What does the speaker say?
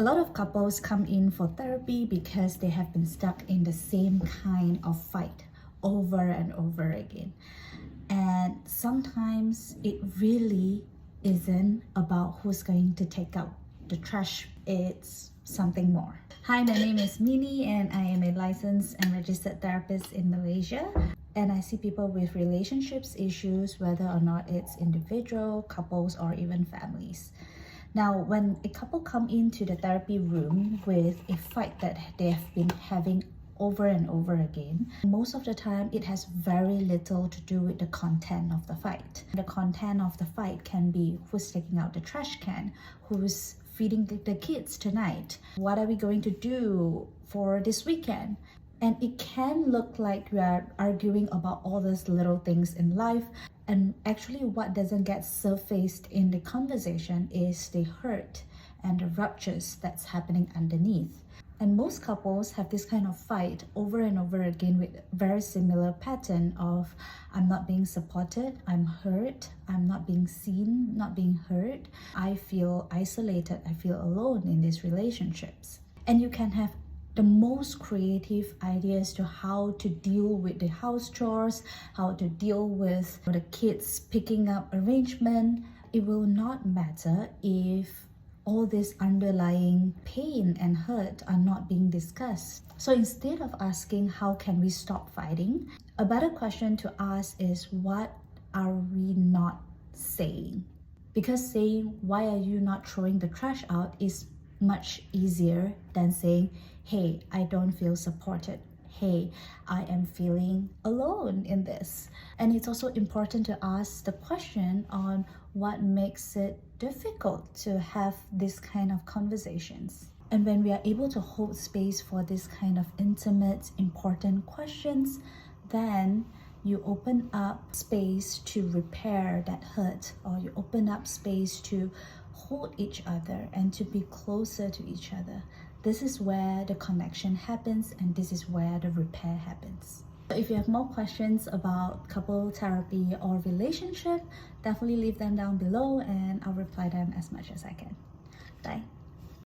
A lot of couples come in for therapy because they have been stuck in the same kind of fight over and over again. And sometimes it really isn't about who's going to take out the trash. It's something more. Hi, my name is Mini and I am a licensed and registered therapist in Malaysia. And I see people with relationships issues, whether or not it's individual, couples, or even families. Now, when a couple come into the therapy room with a fight that they have been having over and over again, most of the time it has very little to do with the content of the fight. The content of the fight can be who's taking out the trash can, who's feeding the kids tonight, what are we going to do for this weekend? And it can look like we are arguing about all those little things in life. And actually what doesn't get surfaced in the conversation is the hurt and the ruptures that's happening underneath. And most couples have this kind of fight over and over again with very similar pattern of I'm not being supported, I'm hurt, I'm not being seen, not being heard. I feel isolated, I feel alone in these relationships. And you can have the most creative ideas to how to deal with the house chores, how to deal with the kids picking up arrangement. It will not matter if all this underlying pain and hurt are not being discussed. So instead of asking how can we stop fighting, a better question to ask is what are we not saying? Because saying why are you not throwing the trash out is much easier than saying, hey, I don't feel supported. Hey, I am feeling alone in this. And it's also important to ask the question on what makes it difficult to have this kind of conversations. And when we are able to hold space for this kind of intimate, important questions, then you open up space to repair that hurt, or you open up space to hold each other and to be closer to each other. This is where the connection happens and this is where the repair happens. So if you have more questions about couple therapy or relationship, definitely leave them down below and I'll reply them as much as I can. Bye.